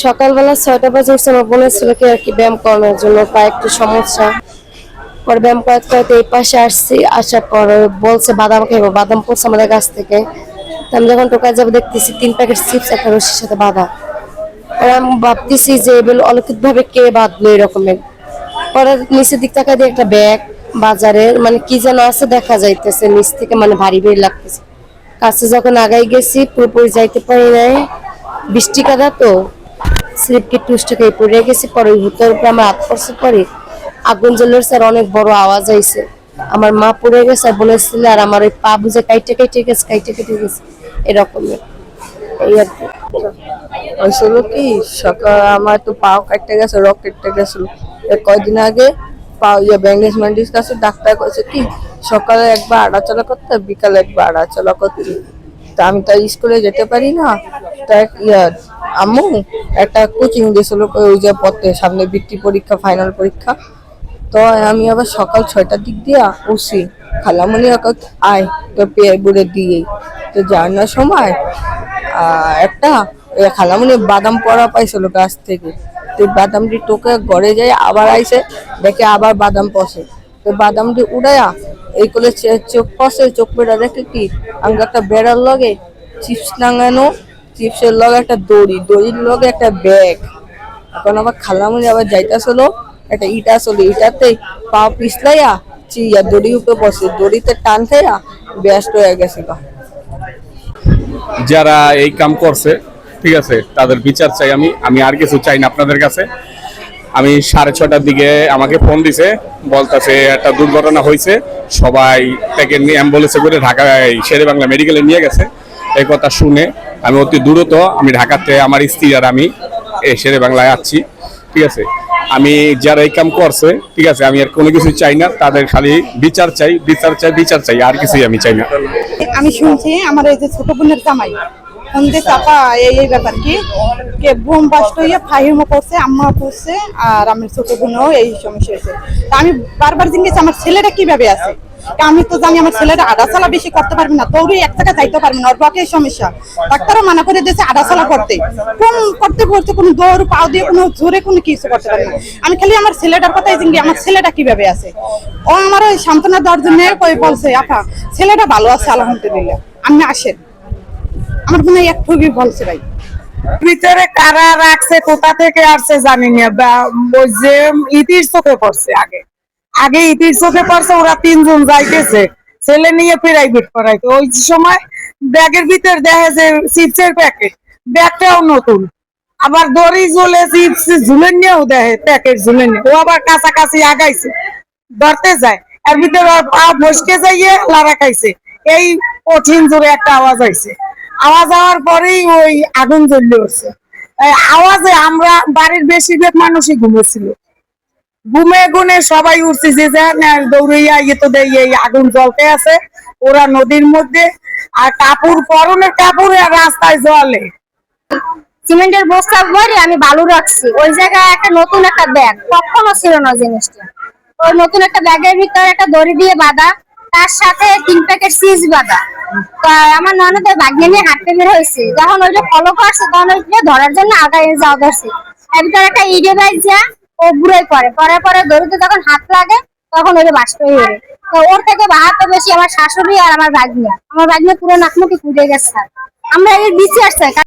সকালবেলা 6টা বাজে উঠছে, আমার বোনের ছেলেকে আর কি ব্যায়াম করানোর জন্য, পায়ে একটু সমস্যা। পরে ব্যায়াম করাতে করাতে এই পাশে আসছি, আসার পর বলছে বাদাম খাইবো, বাদাম পড়ছে আমাদের গাছ থেকে। তো আমি যখন টোকায় যাবো দেখতেছি 3 প্যাকেট চিপস একটা রশির সাথে বাঁধা। পরে আমি ভাবতেছি যে এগুলো অলৌকিক ভাবে কে বাঁধলো এরকমের। পরে নিচের দিক টাকা দিয়ে একটা ব্যাগ, বাজারের মানে কি যেন আছে দেখা যাইতেছে নিচ থেকে, মানে ভারী ভারী লাগতেছে। কাছে যখন আগাই গেছি পুরোপুরি যাইতে পারি নাই, বৃষ্টি কাদা তো স্লিপকে টুসটা খেয়ে পড়ে গেছি। পরে ওই ভূতের উপরে আমার হাত পড়ছে, পরে আগুন জ্বলেছে স্যার, অনেক বড় আওয়াজ আইছে। আমার মা পড়ে গেছে আর বলেছিল, আর আমার ওই পা বুঝে কাইটে কাইটে গেছে, কাইটে কেটে গেছে এরকমের। এই আর কি হয়েছিল কি, সকাল আমার তো পাও কাটতে গেছে, রক কেটে গেছিল। কয়দিন আগে পাও ব্যান্ডেজ ম্যান্ডেজ কাছে ডাক্তার কইছে কি সকালে একবার আড়াচলা করতে, বিকালে একবার আড়াচলা করতে। তা আমি তো স্কুলে যেতে পারি না। তা আম্মু একটা কোচিং দিয়েছিল, ওই যে পড়তে সামনে বৃত্তি পরীক্ষা, ফাইনাল পরীক্ষা। তো আমি আবার সকাল 6টার দিক দিয়া উঠছি, খালামণি আয় তো পেয়ে বুড়ে দিয়েই তো জানার সময় একটা খালামণি বাদাম পড়া পাইছিল গাছ থেকে। তো বাদামটি টোকে ঘরে যায়, আবার আইসে দেখে আবার বাদাম পসে। তো বাদামটি উড়াইয়া এই করে চোখ পসে, চোখ পেটা দেখে কি আমি একটা বেড়ার লগে চিপস টাঙানো, চিপসের লগে একটা দড়ি, দড়ির লগে একটা ব্যাগ। এখন আবার খালামণি আবার যাইতেছিল, একটা ইটা আসলো, ইটাতে পা পিছলাইয়া চিয়া দড়ি উপরে বসে, দড়িতে টান খাইয়া ব্যস্ত হয়ে গেছিল। যারা এই কাম করছে, ঠিক আছে, তাদের বিচার চাই। আমি আমি আর কিছু চাই না আপনাদের কাছে। আমি 6:30টার দিকে আমাকে ফোন দিছে, বলতেছে একটা দুর্ঘটনা হয়েছে, সবাই তাকে অ্যাম্বুলেন্সে করে ঢাকায় শেরেবাংলা মেডিকেলে নিয়ে গেছে। এই কথা শুনে আমি অতি দ্রুত আমি ঢাকাতে আমার স্ত্রী আর আমি শেরেবাংলায় আসছি, ঠিক আছে। আমি যারা এই কাম করছে, ঠিক আছে, আমি আর কোনো কিছু চাই না, তাদের খালি বিচার চাই, বিচার চাই, বিচার চাই, আর কিছুই আমি চাই না। আমি শুনছি আমার এই যে ছোট বোনের জামাই ফোনতে চাপা এই ব্যাপার কি কে বোম বাস্ট হইয়া ফাহিমও করছে, আম্মা করছে, আর আমার ছোট বোনও এই সমস্যা হয়েছে। তা আমি বারবার জিজ্ঞেস আমার ছেলেটা কিভাবে আছে। আমি তো জানি আমার ছেলেটা আড়াচালা বেশি করতে পারবে না, তোরই এক জায়গায় যাইতে পারবে না, ওর বকের সমস্যা। ডাক্তারও মানা করে দিয়েছে আড়াচালা করতে, কোন করতে করতে কোনো দৌড় পাও দিয়ে কোনো জোরে কোনো কিছু করতে পারবে না। আমি খালি আমার ছেলেটার কথাই জিজ্ঞেস আমার ছেলেটা কিভাবে আছে। ও আমার ওই সান্ত্বনা দেওয়ার জন্য কই বলছে আপা ছেলেটা ভালো আছে আলহামদুলিল্লাহ, আপনি আসেন। আমার মনে হয় একটুই বলছে ভাই ভিতরে কারা রাখছে, কোথা থেকে আসছে জানি না। ওই যে ইতির চোখে পড়ছে, আগে আগে ইতির চোখে পড়ছে, ওরা 3জন যাইতেছে ছেলে নিয়ে প্রাইভেট করাইতো। ওই সময় ব্যাগের ভিতর দেখে যে চিপসের প্যাকেট, ব্যাগটাও নতুন, আবার দড়ি ঝুলে চিপস ঝুলে নিয়েও দেখে প্যাকেট ঝুলে নিয়ে। ও আবার কাছাকাছি আগাইছে, ধরতে যায়, এর ভিতরে পা ফসকে যাইয়ে লারা খাইছে। এই কঠিন জোরে একটা আওয়াজ আইছে, আওয়াজ হওয়ার পরেই ওই আগুন জ্বললে উঠছে। আওয়াজে আমরা বাড়ির বেশিরভাগ মানুষই ঘুমেছিল, ঘুমে গুনে সবাই উঠছে, যে দৌড়াইয়া ইয়ে তো দেয় এই আগুন জ্বলতে আছে। ওরা নদীর মধ্যে, আর কাপড় পরনের কাপড় রাস্তায় জলে। সিমেন্টের বস্তা ভরে আমি বালু রাখছি, ওই জায়গায় একটা নতুন একটা ব্যাগ, কখনো ছিল না জিনিসটা। ওই নতুন একটা ব্যাগের ভিতরে একটা দড়ি দিয়ে বাঁধা, তার সাথে 3 প্যাকেট চিপস বাঁধা। আমার ননদের ভাগ্নে নিয়ে হাঁটতে বের হয়েছে, যখন ওইটা ফলো করছে তখন ওইটা ধরার জন্য আগায় যাওয়া ধরছে। এর ভিতরে একটা ইডে বাইক যা ও বুড়াই পরে পরে দড়িতে যখন হাত লাগে তখন ওইটা বাষ্প হয়ে গেলে। তো ওর থেকে বাহাতে বেশি আমার শাশুড়ি আর আমার ভাগ্নে পুরো নাক মুখে ফুটে গেছে। আমরা এর বিচার চাই।